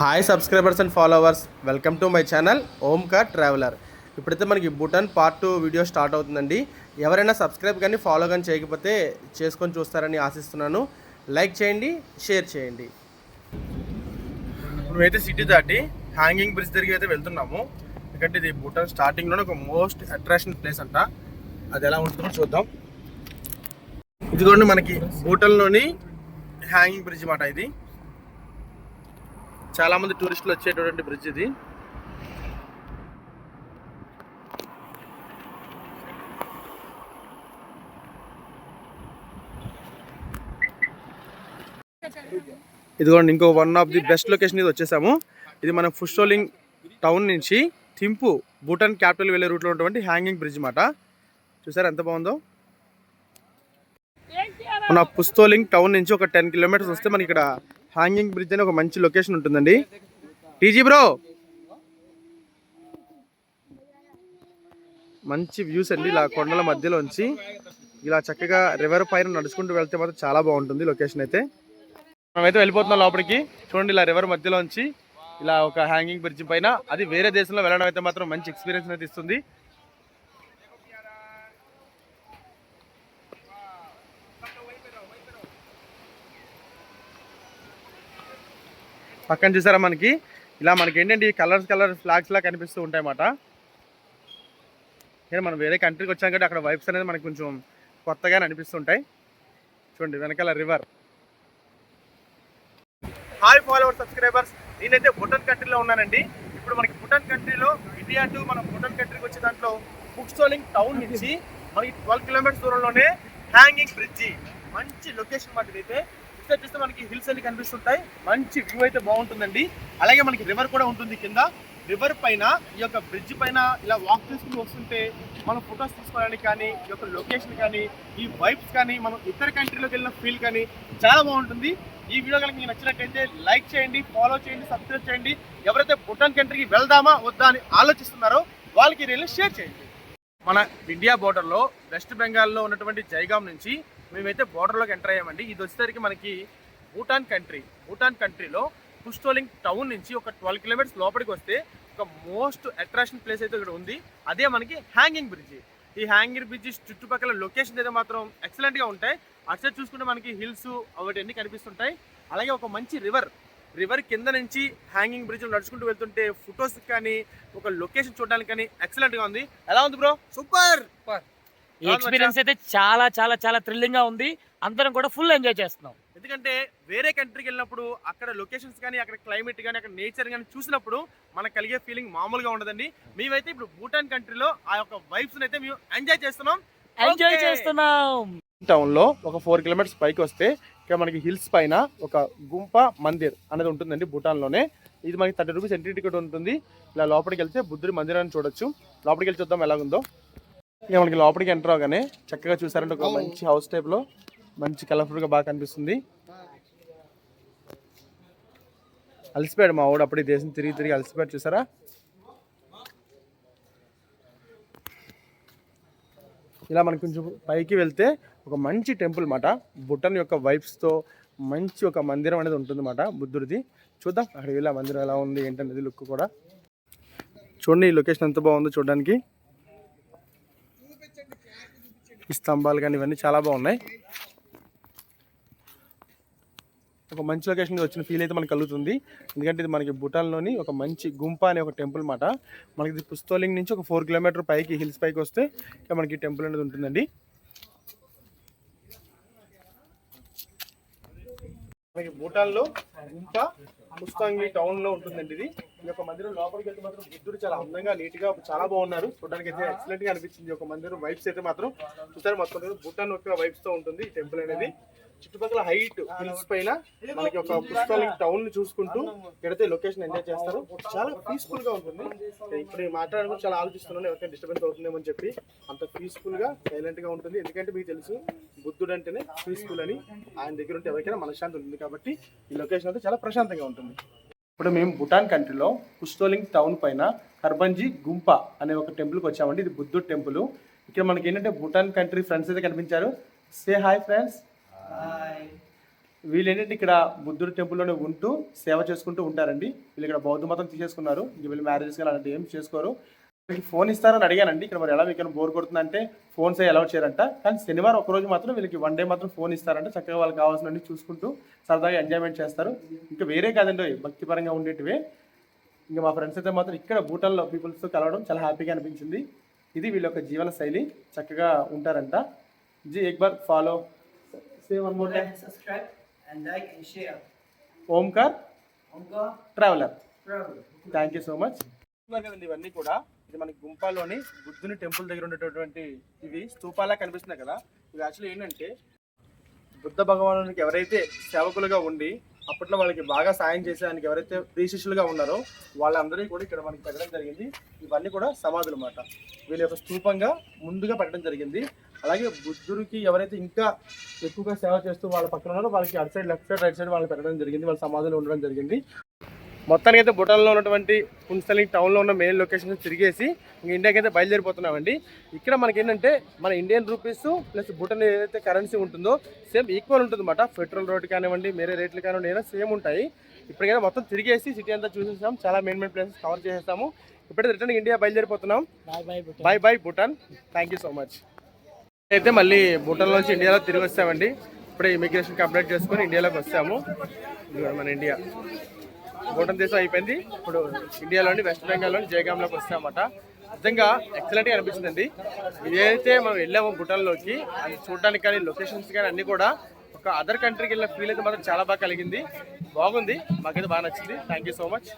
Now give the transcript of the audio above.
Hi subscribers and followers, welcome to my channel Omkar traveller. ఇప్పుడైతే మనకి Bhutan part 2 video start అవుతుందండి. ఎవరైనా సబ్స్క్రైబ్ కానీ ఫాలో కానీ చేయకపోతే చేసుకొని చూస్తారని ఆశిస్తున్నాను. లైక్ చేయండి, షేర్ చేయండి. మేమైతే సిటీ దాటి హ్యాంగింగ్ బ్రిడ్జ్ దగ్గరికి అయితే వెళ్తున్నాము. ఎందుకంటే ఇది భూటాన్ స్టార్టింగ్లోనే ఒక మోస్ట్ అట్రాక్షన్ ప్లేస్ అంట. అది ఎలా ఉంటుందో చూద్దాం. ఇదిగోండి మనకి భూటాన్లోని హ్యాంగింగ్ బ్రిడ్జ్ మాట. ఇది చాలా మంది టూరిస్టులు వచ్చేటటువంటి బ్రిడ్జ్ ఇది. ఇదిగోండి ఇంకో one of the best location ఇది వచ్చేసాము. ఇది మన ఫుషోలింగ్ టౌన్ నుంచి థింపు భూటాన్ క్యాపిటల్ వెళ్ళే రూట్లో ఉన్నటువంటి హ్యాంగింగ్ బ్రిడ్జ్ మాట. చూసారా ఎంత బాగుందో. మన పుస్తోలింగ్ టౌన్ నుంచి ఒక 10 కిలోమీటర్స్ వస్తే మనకి ఇక్కడ హ్యాంగింగ్ బ్రిడ్జ్ అని ఒక మంచి లొకేషన్ ఉంటుందండి. టీజీ బ్రో, మంచి వ్యూస్ అండి. ఇలా కొండల మధ్యలోంచి ఇలా చక్కగా రివర్ పైన నడుచుకుంటూ వెళ్తే మాత్రం చాలా బాగుంటుంది లొకేషన్ అయితే. మనమైతే వెళ్ళిపోతున్నాం లోపలికి. చూడండి ఇలా రివర్ మధ్యలోంచి ఇలా ఒక హ్యాంగింగ్ బ్రిడ్జ్ పైన, అది వేరే దేశంలో వెళ్ళడం అయితే మాత్రం మంచి ఎక్స్పీరియన్స్ అయితే ఇస్తుంది. పక్కన చూసారా మనకి ఇలా మనకి ఏంటంటే కలర్ ఫ్లాగ్స్ లా కనిపిస్తూ ఉంటాయి అన్నమాట. మనం వేరే కంట్రీకి వచ్చాం కాబట్టి అక్కడ వైబ్స్ అనేది మనకి కొంచెం కొత్తగానే అనిపిస్తుంటాయి. చూడండి వెనకాల రివర్. హాయ్ ఫాలోవర్స్, సబ్స్క్రైబర్స్, నేనైతే భూటాన్ కంట్రీలో ఉన్నానండి. ఇప్పుడు మనకి భూటాన్ కంట్రీలో ఇండియా టు మనం భూటాన్ కంట్రీకి వచ్చే దాంట్లో ఫుషోలింగ్ టౌన్ నుంచి మనకి 12 కిలోమీటర్స్ దూరంలోనే హ్యాంగింగ్ బ్రిడ్జి. మంచి లొకేషన్ మాట ఇదైతే. చూస్తే మనకి హిల్స్ అన్ని కనిపిస్తుంటాయి. మంచి వ్యూ అయితే బాగుంటుందండి. అలాగే మనకి రివర్ కూడా ఉంటుంది కింద. రివర్ పైన ఈ యొక్క బ్రిడ్జ్ పైన ఇలా వాక్ చేసుకుని వస్తుంటే మనం ఫొటోస్ తీసుకోవడానికి కానీ, ఈ యొక్క లొకేషన్ కానీ, ఈ వైబ్స్ కానీ, మనం ఇతర కంట్రీలోకి వెళ్ళిన ఫీల్ కానీ చాలా బాగుంటుంది. ఈ వీడియో కనుక మీకు నచ్చినట్టయితే లైక్ చేయండి, ఫాలో చేయండి, సబ్స్క్రైబ్ చేయండి. ఎవరైతే భూటాన్ కంట్రీకి వెళ్దామా వద్దా అని ఆలోచిస్తున్నారో వాళ్ళకి రీల్ని షేర్ చేయండి. మన ఇండియా బోర్డర్లో వెస్ట్ బెంగాల్లో ఉన్నటువంటి జైగాం నుంచి మేమైతే బోర్డర్లోకి ఎంటర్ అయ్యామండి. ఇది వచ్చేసరికి మనకి భూటాన్ కంట్రీలో ఫుషోలింగ్ టౌన్ నుంచి ఒక 12 కిలోమీటర్స్ లోపలికి వస్తే ఒక మోస్ట్ అట్రాక్షన్ ప్లేస్ అయితే ఇక్కడ ఉంది. అదే మనకి హ్యాంగింగ్ బ్రిడ్జ్. ఈ హ్యాంగింగ్ బ్రిడ్జ్ చుట్టుపక్కల లొకేషన్ అయితే మాత్రం ఎక్సలెంట్గా ఉంటాయి. అటు చూసుకుంటే మనకి హిల్స్ అవన్నీ కనిపిస్తుంటాయి. అలాగే ఒక మంచి రివర్ కింద నుంచి హ్యాంగింగ్ బ్రిడ్జ్ నడుచుకుంటూ వెళ్తుంటే ఫొటోస్ కానీ, ఒక లొకేషన్ చూడడానికి కానీ ఎక్సలెంట్గా ఉంది. ఎలా ఉంది బ్రో? సూపర్. ఈ ఎక్స్పీరియన్స్ అయితే చాలా చాలా చాలా థ్రిల్లింగ్ గా ఉంది. అందరం కూడా ఫుల్ ఎంజాయ్ చేస్తున్నాం. ఎందుకంటే వేరే కంట్రీకి వెళ్ళినప్పుడు అక్కడ లొకేషన్స్ కానీ, అక్కడ క్లైమేట్ కానీ, అక్కడ నేచర్ కానీ చూసినప్పుడు మనకు కలిగే ఫీలింగ్ మామూలుగా ఉండదండి. మేమైతే ఇప్పుడు భూటాన్ కంట్రీలో ఆ యొక్క వైబ్స్ అయితే మేము ఎంజాయ్ చేస్తున్నాం. టౌన్ లో ఒక 4 కిలోమీటర్స్ పైకి వస్తే ఇక్కడ మనకి హిల్స్ పైన ఒక గుంప మందిర్ అనేది ఉంటుందండి భూటాన్ లోనే. ఇది మనకి 30 రూపీస్ ఎంట్రీ టికెట్ ఉంటుంది. ఇలా లోపలికి వెళ్తే బుద్ధుడి మందిరాన్ని చూడొచ్చు. లోపలికి వెళ్ళి చూద్దాం ఎలాగుందో. ఇక మనకి లోపలికి ఎంటర్ అవగానే చక్కగా చూసారంటే ఒక మంచి హౌస్ టైప్ లో మంచి కలర్ఫుల్ గా బాగా కనిపిస్తుంది. అలసిపోయాడు మా వాడు, అప్పుడు ఈ దేశం తిరిగి అలసిపోయాడు. చూసారా ఇలా మనకి కొంచెం పైకి వెళ్తే ఒక మంచి టెంపుల్ మాట. భూటాన్ యొక్క వైబ్స్ తో మంచి ఒక మందిరం అనేది ఉంటుంది మాట, బుద్ధుడిది. చూద్దాం అక్కడికి వెళ్ళి ఆ మందిరం ఎలా ఉంది ఏంటనేది లుక్ కూడా చూడండి. ఈ లొకేషన్ ఎంత బాగుందో చూడడానికి. ఈ స్తంభాలు కానీ ఇవన్నీ చాలా బాగున్నాయి. ఒక మంచి లొకేషన్కి వచ్చిన ఫీల్ అయితే మనకు కలుగుతుంది. ఎందుకంటే ఇది మనకి భూటాన్లోని ఒక మంచి గుంప అనే ఒక టెంపుల్ మాట. మనకి ఇది పుస్తోలింగ్ నుంచి ఒక 4 కిలోమీటర్ పైకి హిల్స్ పైకి వస్తే ఇక మనకి టెంపుల్ అనేది ఉంటుందండి. మనకి భూటాన్లో గుంప పుస్తాంగి టౌన్ లో ఉంటుందండి ఇది. ఈ యొక్క మందిరం లోపలికి వెళ్తే మాత్రం బుద్ధుడు చాలా అందంగా నీట్ గా చాలా బాగున్నారు. చూడడానికి అయితే ఎక్సలెంట్ గా అనిపించింది. ఒక మందిరం వైబ్స్ అయితే మాత్రం చూసారు మొత్తం భూటాన్ యొక్క వైబ్స్ తో ఉంటుంది ఈ టెంపుల్ అనేది. చుట్టుపక్కల హైట్ హిల్స్ పైన మనకి ఒక పుస్తకాలింగ్ టౌన్ ని చూసుకుంటూ ఇక్కడైతే లొకేషన్ ఎంజాయ్ చేస్తారు. చాలా పీస్ఫుల్ గా ఉంటుంది. ఇప్పుడు మాట్లాడుకుంటూ చాలా ఆలోచిస్తున్నాను ఎవరికైనా డిస్టర్బెన్స్ అవుతుందేమో అని చెప్పి. అంత పీస్ఫుల్ గా సైలెంట్ గా ఉంటుంది. ఎందుకంటే మీకు తెలుసు బుద్ధుడు అంటేనే పీస్ఫుల్ అని. ఆయన దగ్గర ఉంటే ఎవరికైనా మనశ్శాంతి ఉంటుంది. కాబట్టి ఈ లొకేషన్ అయితే చాలా ప్రశాంతంగా ఉంటుంది. ఇప్పుడు మేము భూటాన్ కంట్రీలో ఫుషోలింగ్ టౌన్ పైన కర్బంజీ గుంప అనే ఒక టెంపుల్కి వచ్చామండి. ఇది బుద్ధుడు టెంపుల్. ఇక్కడ మనకి ఏంటంటే భూటాన్ కంట్రీ ఫ్రెండ్స్ అయితే కనిపించారు. Say hi friends. వీళ్ళు ఏంటంటే ఇక్కడ బుద్ధుడి టెంపుల్లోనే ఉంటూ సేవ చేసుకుంటూ ఉంటారండి. వీళ్ళు ఇక్కడ బౌద్ధ మతం తీసేసుకున్నారు. ఇంక వీళ్ళు మ్యారేజెస్ కానీ అలాంటి ఏం చేసుకోరు. వీళ్ళకి ఫోన్ ఇస్తారని అడిగానండి. ఇక్కడ మరి ఎలా మీకు బోర్ కొడుతుందంటే ఫోన్స్ అలౌ చేయరంట. కానీ శనివారం ఒకరోజు మాత్రం వీళ్ళకి 1 డే మాత్రం ఫోన్ ఇస్తారంట. చక్కగా వాళ్ళకి కావాల్సినవి చూసుకుంటూ సరదాగా ఎంజాయ్మెంట్ చేస్తారు. ఇంకా వేరే కాదండి భక్తిపరంగా ఉండేటివే. ఇంకా మా ఫ్రెండ్స్ అయితే మాత్రం ఇక్కడ భూటాన్లో పీపుల్స్తో కలవడం చాలా హ్యాపీగా అనిపించింది. ఇది వీళ్ళ యొక్క జీవన శైలి, చక్కగా ఉంటారంట. జీ ఎక్ bar follow say one more time subscribe and like and share. Omkar Omkar traveller. Travel. Thank you so much. ఇవన్నీ కూడా ఇది మనకి గుంపాలోని బుద్ధుని టెంపుల్ దగ్గర ఉండేటటువంటి ఇవి స్తూపాలా కనిపిస్తున్నాయి కదా. ఇవి యాక్చువల్లీ ఏంటంటే బుద్ధ భగవానునికి ఎవరైతే సేవకులుగా ఉండి అప్పట్లో వాళ్ళకి బాగా సాయం చేసేదానికి ఎవరైతే ప్రియశిష్యులుగా ఉన్నారో వాళ్ళందరినీ కూడా ఇక్కడ మనకి పెట్టడం జరిగింది. ఇవన్నీ కూడా సమాధులు అన్నమాట. వీళ్ళ యొక్క స్తూపంగా ముందుగా పెట్టడం జరిగింది. అలాగే బుద్ధుడికి ఎవరైతే ఇంకా ఎక్కువగా సేవ చేస్తూ వాళ్ళ పక్కన ఉన్నారో వాళ్ళకి అటు side left side right side వాళ్ళు పెట్టడం జరిగింది. వాళ్ళ సమాధులు ఉండడం జరిగింది. మొత్తానికి అయితే భూటాన్లో ఉన్నటువంటి పున్సలింగ్ టౌన్లో ఉన్న మెయిన్ లొకేషన్స్ తిరిగేసి ఇంక ఇండియాకి అయితే బయలుదేరిపోతున్నామండి. ఇక్కడ మనకి ఏంటంటే మన ఇండియన్ రూపీస్ ప్లస్ భూటాన్ ఏదైతే కరెన్సీ ఉంటుందో సేమ్ ఈక్వల్ ఉంటుంది అన్నమాట. పెట్రోల్ రేట్ కానివ్వండి, వేరే రేట్లు కానివ్వండి ఏదైనా సేమ్ ఉంటాయి. ఇప్పటికైతే మొత్తం తిరిగేసి సిటీ అంతా చూసేసాం. చాలా మెయిన్ ప్లేసెస్ కవర్ చేసేసాము. ఇప్పుడైతే రిటర్న్ ఇండియా బయలుదేరిపోతున్నాం. Bye Bhutan. Thank you so much. అయితే మళ్ళీ భూటాన్ నుంచి ఇండియాలో తిరిగి వస్తామండి. ఇప్పుడే ఇమిగ్రేషన్ కంప్లీట్ చేసుకొని ఇండియాలోకి వస్తాము. మన ఇండియా భూటాన్ దేశం అయిపోయింది. ఇప్పుడు ఇండియాలోని వెస్ట్ బెంగాల్లోని జయగాంలోకి వస్తామన్నమాట. నిజంగా ఎక్సలెంట్గా అనిపించిందండి. ఏదైతే మనం వెళ్ళామో భూటాన్లోకి అది చూడడానికి కానీ లొకేషన్స్ కానీ అన్నీ కూడా ఒక అదర్ కంట్రీకి వెళ్ళిన ఫీల్ అయితే మాత్రం చాలా బాగా కలిగింది. బాగుంది, మాకైతే బాగా నచ్చింది. Thank you so much.